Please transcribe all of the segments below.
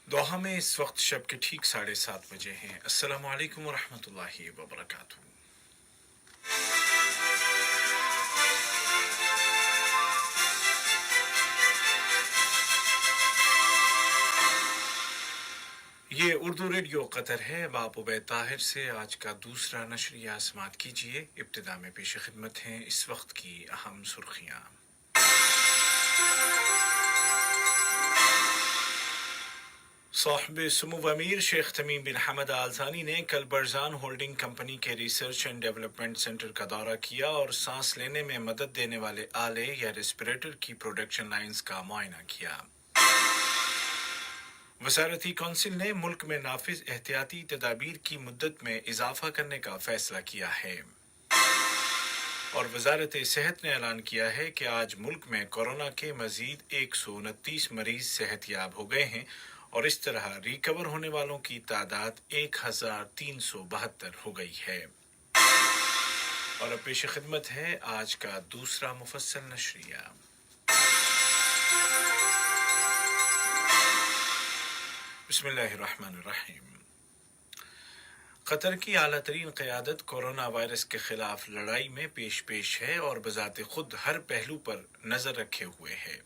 दोहा में इस वक्त शब के ठीक 7:30 हैं। अस्सलामु अलैकुम वरहमतुल्लाहि वबरकातुहू। ये उर्दू रेडियो कतर है। अब आप उबैद ताहिर से आज का दूसरा नशरिया समात कीजिए। इब्तिदा में पेश खिदमत हैं इस वक्त की अहम सुर्खियाँ। साहिब सुमो अमीर शेख तमीम बिन हमद आल थानी ने कल बरजान होल्डिंग कंपनी के रिसर्च एंड डेवलपमेंट सेंटर का दौरा किया और सांस लेने में मदद देने वाले आले या रेस्पिरेटर की प्रोडक्शन लाइंस का मुआयना किया। वजारती कौंसिल ने मुल्क में नाफिज एहतियाती तदाबीर की मुद्दत में इजाफा करने का फैसला किया है। और वजारत सेहत ने ऐलान किया है कि आज मुल्क में कोरोना के मजीद 129 मरीज सेहतयाब हो गए हैं और इस तरह रिकवर होने वालों की तादाद 1372 हो गई है। और अब पेश खिदमत है आज का दूसरा मुफस्सल नशरिया। बिस्मिल्लाहिर्रहमानिर्रहीम। कतर की आला तरीन क़यादत कोरोना वायरस के खिलाफ लड़ाई में पेश है और बजाते खुद हर पहलू पर नज़र रखे हुए है।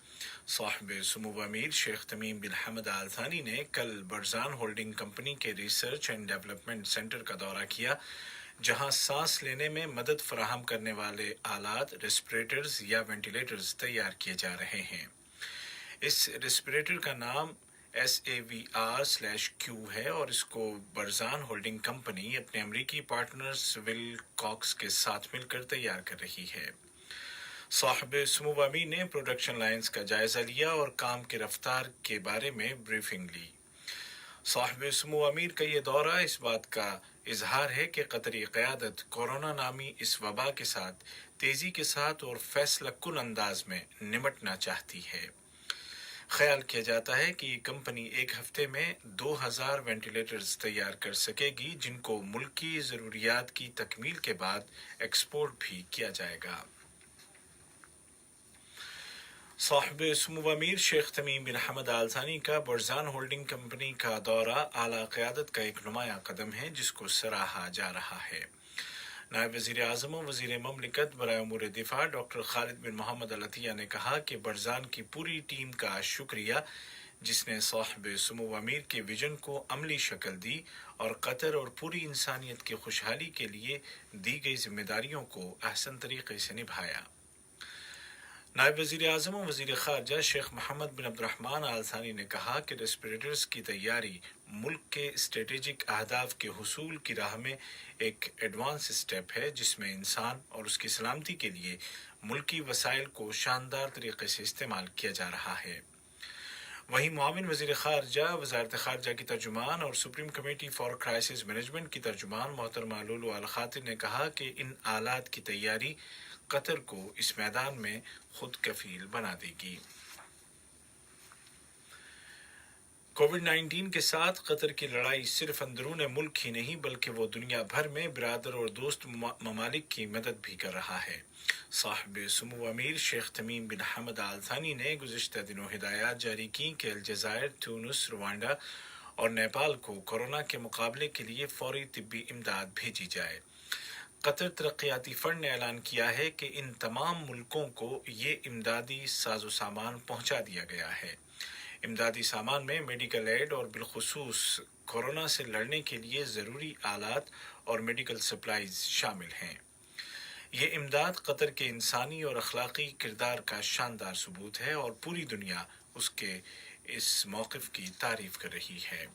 साहिब सुमो अमीर शेख तमीम बिन हमद आल थानी ने कल बरजान होल्डिंग कंपनी के रिसर्च एंड डेवलपमेंट सेंटर का दौरा किया, जहां सांस लेने में मदद फराहम करने वाले आलात रेस्पिरेटर्स या वेंटिलेटर्स तैयार किए जा रहे हैं। इस रेस्पिरेटर का नाम SAVR/Q है और इसको बरजान होल्डिंग कंपनी अपने अमरीकी पार्टनर्स विलकॉक्स के साथ मिलकर तैयार कर रही है। साहिब सुमो अमीर ने प्रोडक्शन लाइंस का जायजा लिया और काम की रफ्तार के बारे में ब्रीफिंग ली। साहिब सुमो अमीर का ये दौरा इस बात का इजहार है कि कतरी क़यादत कोरोना नामी इस वबा के साथ तेजी के साथ और फैसला कुन अंदाज में निमटना चाहती है। ख्याल किया जाता है कि कंपनी एक हफ्ते में 2000 वेंटिलेटर्स तैयार कर सकेगी, जिनको मुल्क की ज़रूरियात की तकमील के बाद एक्सपोर्ट भी किया जाएगा। साहिब सुमो अमीर शेख तमीम बिन हमद आल थानी का बरजान होल्डिंग कंपनी का दौरा आला क़यादत का एक नुमाया कदम है, जिसको सराहा जा रहा है। नायब वज़ीर आज़म और वज़ीर ममलिकत बराए उमूर दिफा डॉक्टर खालिद बिन मोहम्मद अल अतिया ने कहा कि बरजान की पूरी टीम का शुक्रिया, जिसने साहिब सुमो अमीर के विजन को अमली शक्ल दी और कतर और पूरी इंसानियत की खुशहाली के लिए दी गई जिम्मेदारियों को अहसन तरीके से निभाया। नायब वज़ीर आज़म और वज़ीर ख़ारजा शेख मोहम्मद बिन अब्दुर्रहमान आल थानी ने कहा कि रेस्पिरेटर्स की तैयारी मुल्क के स्ट्रेटेजिक अहदाफ के हुसूल की राह में एक एडवांस स्टेप है, जिसमें इंसान और उसकी सलामती के लिए मुल्की वसाइल को शानदार तरीके से इस्तेमाल किया जा रहा है। वहीं मुआविन वज़ीर ख़ारजा वज़ारत ख़ारजा की तर्जुमान और supreme committee for crisis management की तर्जुमान मोहतरमा लुलु अल खातिर ने कहा कि इन आलात की तैयारी कतर को इस मैदान में खुद कफील बना देगी। कोविड-19 के साथ कतर की लड़ाई सिर्फ अंदरून मुल्क ही नहीं बल्कि वो दुनिया भर में बिरादर और दोस्त ममालिक की मदद भी कर रहा है। साहिब सुमो अमीर शेख तमीम बिन हमद आल थानी ने गुज़िश्ता दिनों हिदायत जारी की कि अलजायर, ट्यूनिस, रवांडा और नेपाल को कोरोना के मुकाबले के लिए फौरी तिब्बी इमदाद भेजी जाए। कतर तरक्याती फंड ने ऐलान किया है कि इन तमाम मुल्कों को ये इमदादी साजो सामान पहुंचा दिया गया है। इमदादी सामान में मेडिकल एड और बिलखुसूस कोरोना से लड़ने के लिए ज़रूरी आलात और मेडिकल सप्लाईज शामिल हैं। ये इमदाद कतर के इंसानी और अखलाकी किरदार का शानदार सबूत है और पूरी दुनिया उसके इस मौक़िफ़ की तारीफ कर रही है।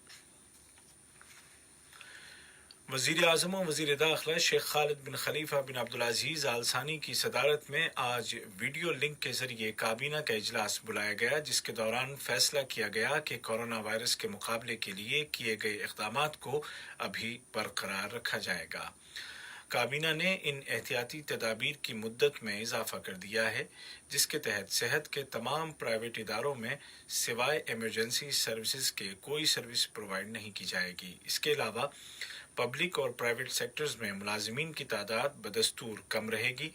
वज़ीर आज़म और वज़ीर दाखिला शेख खालिद बिन खलीफा बिन अब्दुल अज़ीज़ आल थानी की सदारत में आज वीडियो लिंक के जरिए काबीना का इजलास बुलाया गया, जिसके दौरान फैसला किया गया कि कोरोना वायरस के मुकाबले के लिए किए गए इक़दामात को अभी बरकरार रखा जाएगा। काबीना ने इन एहतियाती तदाबीर की मुद्दत में इजाफा कर दिया है, जिसके तहत सेहत के तमाम प्राइवेट इदारों में सिवाय इमरजेंसी सर्विसेज के कोई सर्विस प्रोवाइड नहीं की जाएगी। इसके अलावा पब्लिक और प्राइवेट सेक्टर्स में मुलाजिमीन की तादाद बदस्तूर कम रहेगी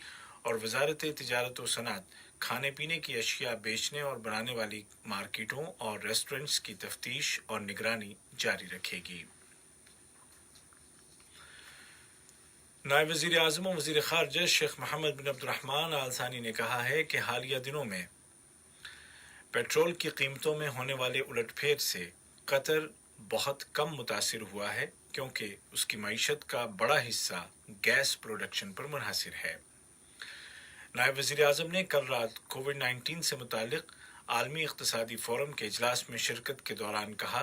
और वजारत तिजारत व सनअत खाने पीने की अशिया बेचने और बनाने वाली मार्केटों और रेस्टोरेंट्स की तफ्तीश और निगरानी जारी रखेगी। नायब वज़ीर आज़म और वज़ीर ख़ारजा शेख मोहम्मद बिन अब्दुर्रहमान आल थानी ने कहा है कि हालिया दिनों में पेट्रोल की कीमतों में होने वाले उलटफेर से कतर बहुत कम मुतासिर हुआ है, क्योंकि उसकी मईशत का बड़ा हिस्सा गैस प्रोडक्शन पर मुनहसिर है। नायब वज़ीर आज़म ने कल रात कोविड-19 से मुतालिक आलमी इक़्तिसादी फ़ोरम के इजलास में शिरकत के दौरान कहा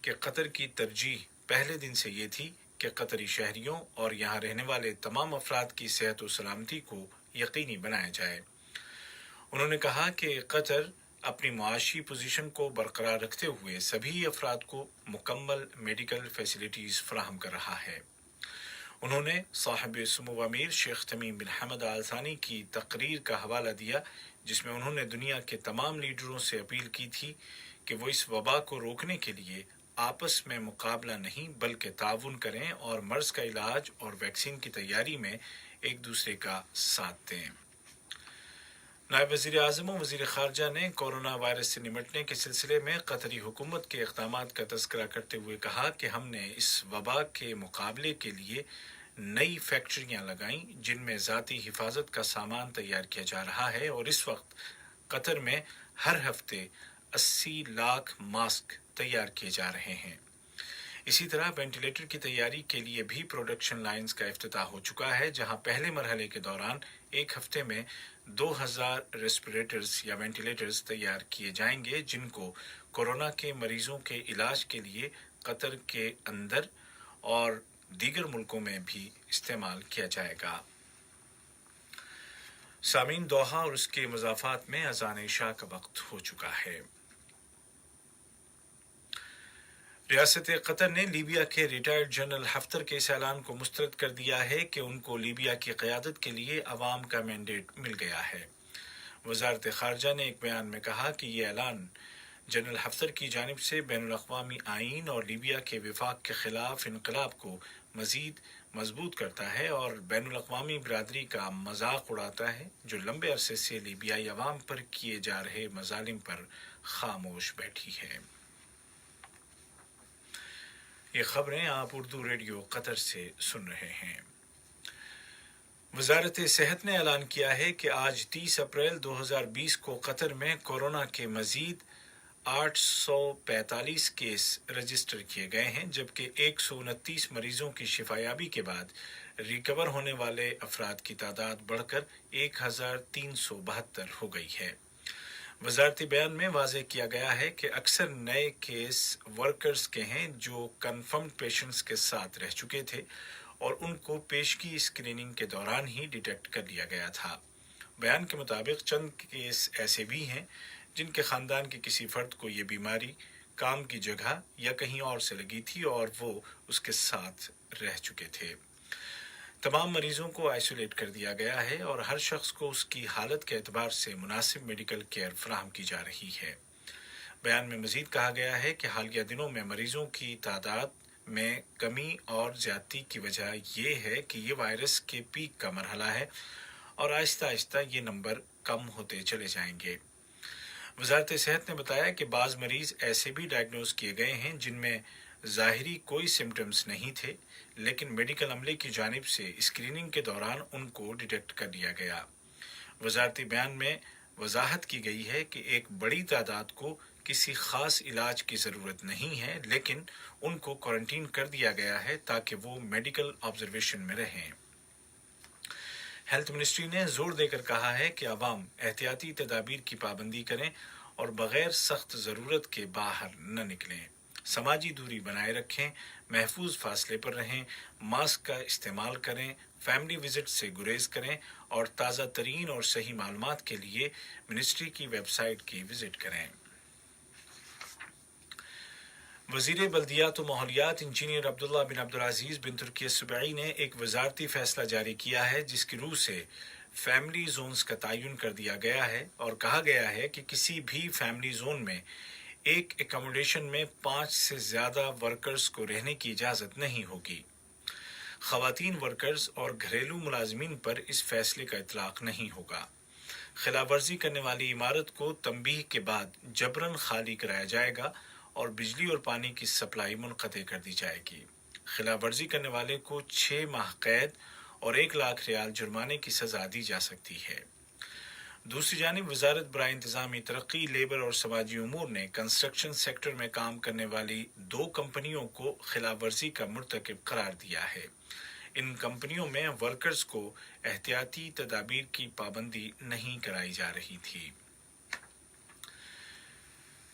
कि कतर की तरजीह पहले दिन से ये थी कि कतरी शहरियों और यहाँ रहने वाले तमाम अफराद की सेहत और सलामती को यकीनी बनाया जाए। उन्होंने कहा कि कतर अपनी मुआशी पोजीशन को बरकरार रखते हुए सभी अफराद को मुकम्मल मेडिकल फैसिलिटीज़ फराहम कर रहा है। उन्होंने साहिब सुमो अमीर शेख तमीम बिन हमद आल थानी की तकरीर का हवाला दिया, जिसमें उन्होंने दुनिया के तमाम लीडरों से अपील की थी कि वो इस वबा को रोकने के लिए आपस में मुकाबला नहीं बल्कि ताउन करें और मर्ज़ का इलाज और वैक्सीन की तैयारी में एक दूसरे का साथ दें। नायब वज़ीर आज़म और वज़ीर ख़ारजा ने कोरोना वायरस से निपटने के सिलसिले में कतरी हुकूमत के इक़दामात का तज़किरा करते हुए कहा कि हमने इस वबा के मुकाबले के लिए नई फैक्ट्रियाँ लगाईं जिनमें ज़ाती हिफाजत का सामान तैयार किया जा रहा है, और इस वक्त कतर में हर हफ्ते 80 लाख मास्क तैयार किए जा रहे हैं। इसी तरह वेंटिलेटर की तैयारी के लिए भी प्रोडक्शन लाइंस का इफ्तिताह हो चुका है, जहां पहले मरहले के दौरान एक हफ्ते में 2000 रेस्पिरेटर्स या वेंटिलेटर्स तैयार किए जाएंगे, जिनको कोरोना के मरीजों के इलाज के लिए कतर के अंदर और दीगर मुल्कों में भी इस्तेमाल किया जाएगा। सामीन, दोहा और उसके मज़ाफ़ात में अज़ान इशा का वक्त हो चुका है। रियासत कतर ने लीबिया के रिटायर्ड जनरल हफ्तर के इस ऐलान को मुस्तरद कर दिया है कि उनको लीबिया की क़यादत के लिए अवाम का मैंडेट मिल गया है। वज़ारत ख़ारजा ने एक बयान में कहा कि ये ऐलान जनरल हफ्तर की जानिब से बैनुल अक़वामी आईन और लीबिया के विफाक के ख़िलाफ़ इनक़लाब को मज़ीद मजबूत करता है और बैनुल अक़वामी बिरादरी का मजाक उड़ाता है, जो लंबे अरसे से लीबियाई अवाम पर किए जा रहे मज़ालिम पर खामोश बैठी है। ये खबरें आप उर्दू रेडियो कतर से सुन रहे हैं। वज़ारत सेहत ने ऐलान किया है कि आज 30 अप्रैल 2020 को कतर में कोरोना के मज़ीद 845 केस रजिस्टर किए गए हैं, जबकि 129 मरीजों की शिफायाबी के बाद रिकवर होने वाले अफराद की तादाद बढ़कर 1372 हो गई है। वज़ारती बयान में वाज़ेह किया गया है कि अक्सर नए केस वर्कर्स के हैं जो कन्फर्म्ड पेशेंट्स के साथ रह चुके थे और उनको पेशगी स्क्रीनिंग के दौरान ही डिटेक्ट कर लिया गया था। बयान के मुताबिक चंद केस ऐसे भी हैं जिनके ख़ानदान के किसी फ़र्द को ये बीमारी काम की जगह या कहीं और से लगी थी और वो उसके साथ रह चुके थे। तमाम मरीजों को आइसोलेट कर दिया गया है और हर शख्स को उसकी हालत के एतबार से मुनासिब मेडिकल केयर फराहम की जा रही है। बयान में मज़ीद कहा गया है कि हालिया दिनों में मरीजों की तादाद में कमी और ज़्यादती की वजह यह है कि ये वायरस के पीक का मरहला है और आहिस्ता आहिस्ता ये नंबर कम होते चले जाएंगे। वज़ारत सेहत ने बताया कि बाज़ मरीज़ ऐसे भी डायग्नोज किए गए हैं जिनमें ज़ाहिरी कोई सिम्टम्स नहीं थे, लेकिन मेडिकल अमले की जानिब से स्क्रीनिंग के दौरान उनको डिटेक्ट कर लिया गया। वज़ारती बयान में वजाहत की गई है कि एक बड़ी तादाद को किसी ख़ास इलाज की ज़रूरत नहीं है, लेकिन उनको क्वारंटीन कर दिया गया है ताकि वो मेडिकल ऑब्जर्वेशन में रहें। हेल्थ मिनिस्ट्री ने जोर देकर कहा है कि अवाम एहतियाती तदाबीर की पाबंदी करें और बग़ैर सख्त ज़रूरत के बाहर न निकलें, समाजी दूरी बनाए रखें, महफूज फासले पर रहें, मास्क का इस्तेमाल करें, फैमिली विजिट से गुरेज करें और ताज़ा तरीन और सही मालूमात के लिए मिनिस्ट्री की वेबसाइट की विजिट करें। वज़ीर बल्दियात व माहौलियात इंजीनियर अब्दुल्ला बिन अब्दुल अज़ीज़ बिन तुर्की सुबई ने एक वज़ारती फ़ैसला जारी किया है, जिसकी रूह से फैमिली जोन्स का तयन कर दिया गया है और कहा गया है कि किसी भी फैमिली जोन में एक एकोमोडेशन में 5 से ज़्यादा वर्कर्स को रहने की इजाज़त नहीं होगी। ख़वातीन वर्कर्स और घरेलू मुलाजमीन पर इस फैसले का इतलाक़ नहीं होगा। खिलाफ वर्जी करने वाली इमारत को तंबीह के बाद जबरन खाली कराया जाएगा और बिजली और पानी की सप्लाई मुनक़ते कर दी जाएगी। खिलाफ वर्जी करने वाले को 6 माह कैद और 1 लाख रियाल जुर्माने की सजा दी जा सकती है। दूसरी जानिब वजारत बराए इंतजामी तरक्की, लेबर और समाजी उमूर ने कंस्ट्रक्शन सेक्टर में काम करने वाली 2 कंपनियों को खिलाफ वर्जी का मुर्तकिब करार दिया है। इन कंपनियों में वर्कर्स को एहतियाती तदाबीर की पाबंदी नहीं कराई जा रही थी।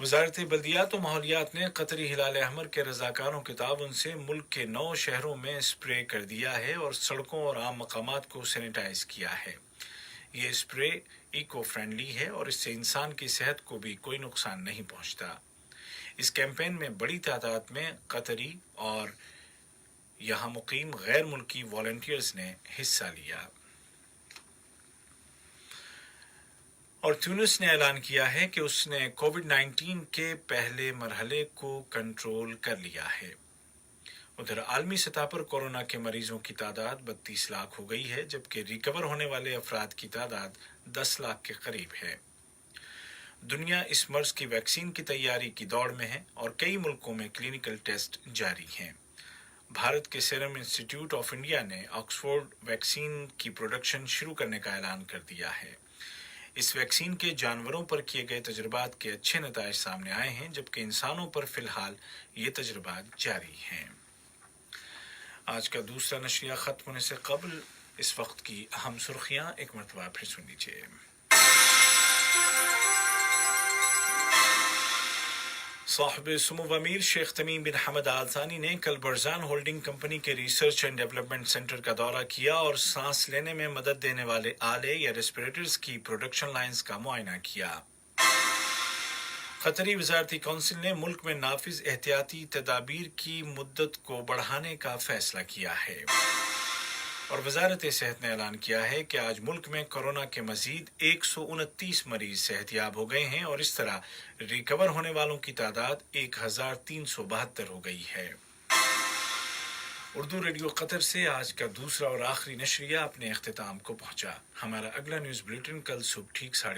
वजारत बल्दियात व माहौलियात ने कतरी हिलाल अहमर के रजाकारों के ताउन से मुल्क के 9 शहरों में स्प्रे कर दिया है और सड़कों और आम मकामात को सैनिटाइज किया है। ये स्प्रे इको फ्रेंडली है और इससे इंसान की सेहत को भी कोई नुकसान नहीं पहुंचता। इस कैंपेन में बड़ी तादाद में कतरी और यहाँ मुकीम गैर मुल्की वॉलंटियर्स ने हिस्सा लिया। और ट्यूनिस ने ऐलान किया है कि उसने कोविड-19 के पहले मरहले को कंट्रोल कर लिया है। उधर आलमी सतह पर कोरोना के मरीजों की तादाद 32 लाख हो गई है, जबकि रिकवर होने वाले अफराद की तादाद 10 लाख के करीब है। दुनिया इस मर्ज की वैक्सीन की तैयारी की दौड़ में है और कई मुल्कों में क्लिनिकल टेस्ट जारी हैं। भारत के सीरम इंस्टीट्यूट ऑफ इंडिया ने ऑक्सफोर्ड वैक्सीन की प्रोडक्शन शुरू करने का ऐलान कर दिया है। इस वैक्सीन के जानवरों पर किए गए तजुर्बात के अच्छे नताइज सामने आए हैं, जबकि इंसानों पर फिलहाल ये तजुर्बात जारी हैं। आज का दूसरा नशरिया खत्म होने से कबल इस वक्त की अहम सुर्खियां एक मरतबा फिर सुन लीजिए। साहिब सुमो अमीर शेख तमीम बिन हमद आल थानी ने कल बरजान होल्डिंग कंपनी के रिसर्च एंड डेवलपमेंट सेंटर का दौरा किया और सांस लेने में मदद देने वाले आले या रेस्पिरेटर्स की प्रोडक्शन लाइंस का मुआयना किया। कतरी वजारती कौंसिल ने मुल्क में नाफिज एहतियाती तदाबीर की मुद्दत को बढ़ाने का फैसला किया है। और वजारत सेहत ने ऐलान किया है कि आज मुल्क में कोरोना के मजीद 129 मरीज सेहतयाब हो गए हैं और इस तरह रिकवर होने वालों की तादाद 1372 हो गई है। उर्दू रेडियो कतर से आज का दूसरा और आखिरी नशरिया अपने इख्तिताम को पहुंचा। हमारा अगला न्यूज़ बुलेटिन कल सुबह ठीक 8:30